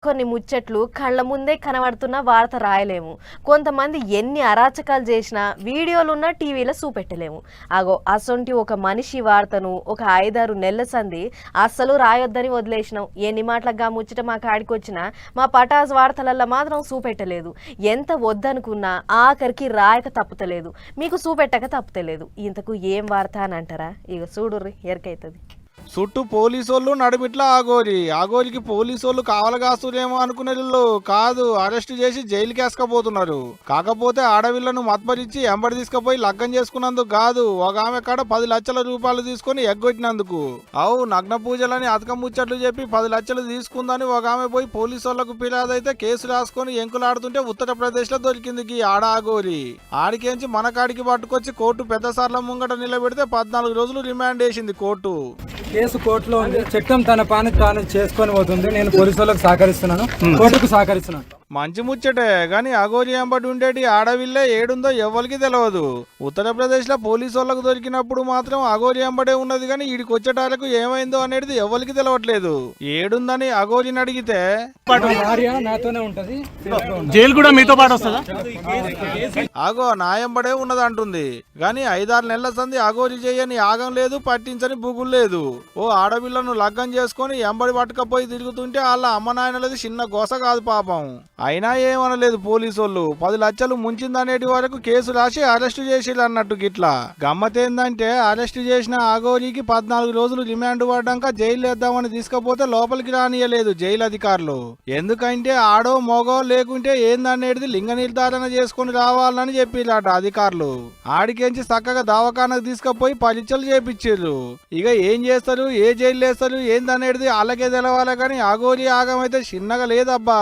కొన్ని ముచ్చట్లు కళ్ళ ముందే కనబడుతున్న వార్త రాయలేము. కొంతమంది ఎన్ని అరాచకాలు చేసినా వీడియోలున్న టీవీలో చూపెట్టలేము. అగో అసొంటి ఒక మనిషి వార్తను ఒక 5-6 నెలల సంది అస్సలు రాయొద్దని వదిలేసినాం. ఎన్ని మాటలుగా ముచ్చట మా కాడికొచ్చినా మా పటాస్ వార్తలల్లో మాత్రం చూపెట్టలేదు. ఎంత వద్దనుకున్నా ఆఖరికి రాయక తప్పుతలేదు, మీకు చూపెట్టక తప్పుతలేదు. ఇంతకు ఏం వార్త అని అంటారా? ఇక చూడుర్రి ఎరకైతుంది. చుట్టూ పోలీసోళ్ళు నడుమిట్లా ఆగోరికి పోలీసోళ్ళు కావలగాస్తురేమో అనుకునేళ్ళు కాదు, అరెస్ట్ చేసి జైలుకి వేసుకపోతున్నారు. కాకపోతే ఆడవిళ్లను మత్పరిచి ఎంబడి తీసుకుపోయి లగ్గం చేసుకున్నందుకు కాదు, ఒక ఆమె కాడ 10 లక్షల రూపాయలు తీసుకుని ఎగ్గొట్టినందుకు. నగ్న పూజలని అతకం ముచ్చట్లు చెప్పి 10 లక్షలు తీసుకుందని ఒక ఆమె పోయి పోలీసోళ్లకు ఫిర్యాదైతే కేసు రాసుకొని ఎంకులాడుతుంటే ఉత్తరప్రదేశ్ లో దొరికింది ఆడ ఆగోరి. ఆడికేంచి మన కాడికి పట్టుకొచ్చి కోర్టు పెద్ద సార్ల ముంగట నిలబెడితే 14 రోజులు రిమాండ్ వేసింది కోర్టు. కేసు కోర్టులో ఉంది. చట్టం తన పని తాను చేసుకొని పోతుంది. నేను పోలీసులకు సహకరిస్తున్నాను, కోర్టుకు సహకరిస్తున్నాను. మంచి ముచ్చటే గాని అఘోరి ఎంబడి ఉండేటి ఆడవిల్లే ఏడుందో ఎవ్వరికి తెలియదు. ఉత్తరప్రదేశ్ లో పోలీసు వాళ్ళకు దొరికినప్పుడు మాత్రం అఘోరి ఎంబడే ఉన్నది గాని ఈడికి వచ్చేటాలకు ఏమైందో అనేది ఎవ్వరికి తెలియట్లేదు. ఏడుందని అఘోరిని అడిగితే నాతోనే ఉంటది, జైలు కూడా మీతో పాటు వస్తుందా? నా ఎంబడే ఉన్నది అంటుంది. గాని 5-6 నెలల సంది అఘోరి చేయని యాగం లేదు, పట్టించని బుగులు లేదు. ఆడపిల్లను లగ్గం చేసుకుని ఎంబడి పట్టుకపోయి తిరుగుతుంటే వాళ్ళ అమ్మ నాయనలది చిన్న గోస కాదు పాపం. అయినా ఏమనలేదు పోలీసోళ్ళు. 10 లక్షలు ముంచిందనేటి వరకు కేసు రాసి అరెస్టు చేసిళ్ళు అన్నట్టు. గిట్లా గమ్మతేందంటే అరెస్టు చేసిన ఆగోరికి 14 రోజులు రిమాండ్ పడ్డాక జైలు వేద్దామని తీసుకపోతే లోపలికి రానియలేదు జైలు అధికారులు. ఎందుకంటే ఆడో మోగో లేకుంటే ఏందనేది లింగ నిర్ధారణ చేసుకుని రావాలని చెప్పిల్లట అధికారులు. ఆడికెంచి చక్కగా దవాఖానకు తీసుకుపోయి పరీక్షలు చేపించారు. ఇక ఏం చేస్తారు, ఏ జైలు వేస్తారు ఏందనేది అలాగే తెలవాలి. కానీ అఘోరి ఆగమైతే చిన్నగా లేదబ్బా.